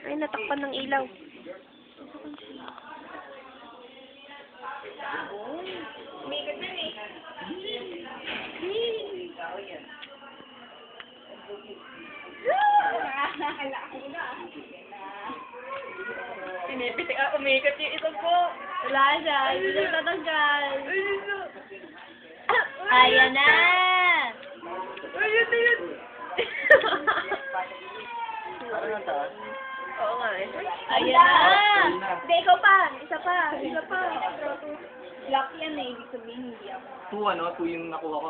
Ay, natakpan ng ilaw. Umigat din eh. Pinipitik umigat yung isa po. Wala siya. Hindi siya tatanggal. Ayan na! Ayun na yun. Parang ang taas. Oo nga eh. Ayan na! Hindi, ikaw pa. Isa pa. Isa pa. Lock yan eh. Ibig sabihin hindi ako. 2 yung nakuha ko.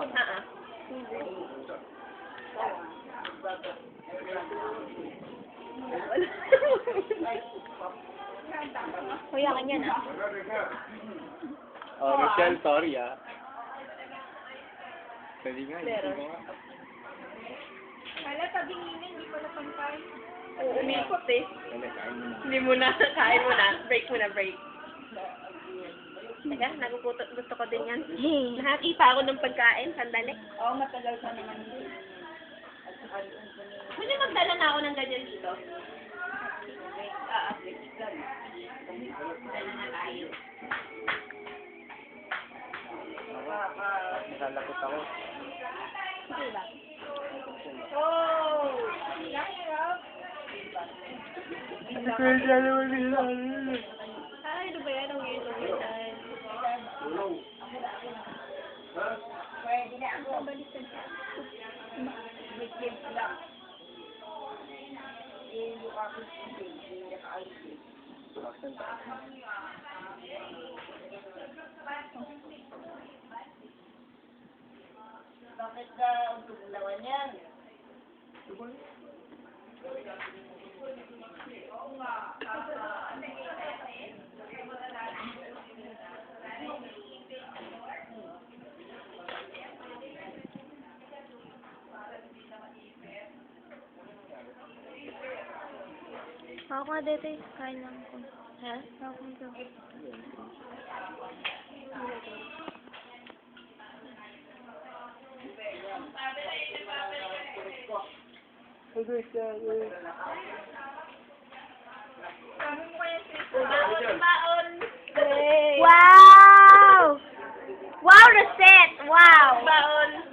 Kuya, kanya na. Oh, Rochelle, sorry ah. Pwede nga, Pero. hindi ko nga. Hala, tabingin hindi ko napantay. Umikot eh. Wala, kain mo na. Hindi mo na. Kain mo na. Break mo na, break. Teka, nagugutot. Gusto ko din yan. Nakakita ako ng pagkain. Sandali. Oo, matagal pa naman. Pwede magdala na ako ng ganyan dito. Dala na tayo. Nakalakot ako. Okay ba? Oh! Ay, ano ba yan? Ang weird ng weird. Pwede na ako. Balisan siya. Bigyan lang. Bakit ka ang tuglawan yan? Ako nga dito eh. Kain lang ko. Ha? Ako nga. Sabi mo kaya si baon. Wow! Wow, Reset! Wow! Baon.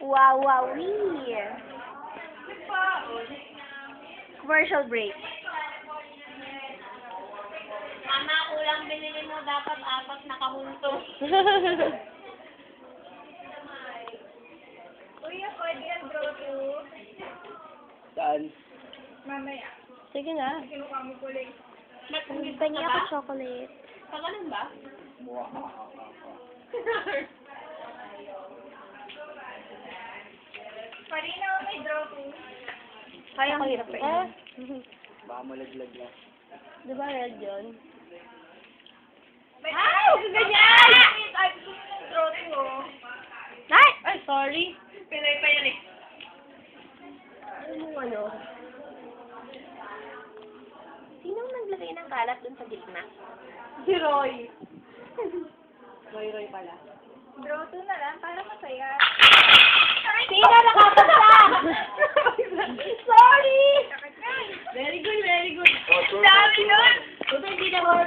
Wow, wow, wee! Baon. Commercial break. Mama, kulang binili mo. Dapat 4 na kahunto. Kuya, pwede yan, bro, to. Saan? Mamaya. Sige na. Kinuha mo ko lang. Pengi ako chocolate. Pagalan ba? Parina ako may draw to. Kaya ko hirap eh. Baka malaglag lang. Di ba red yun? Ay! Ganyan! Ay, draw to. Ay! Ay, sorry. Pinay pa yan eh. Ano? Sinong naglagay ng kalat dun sa gitna? Si Roy. Roy pala. Draw to na lang para masaya. Sino nakapagsa?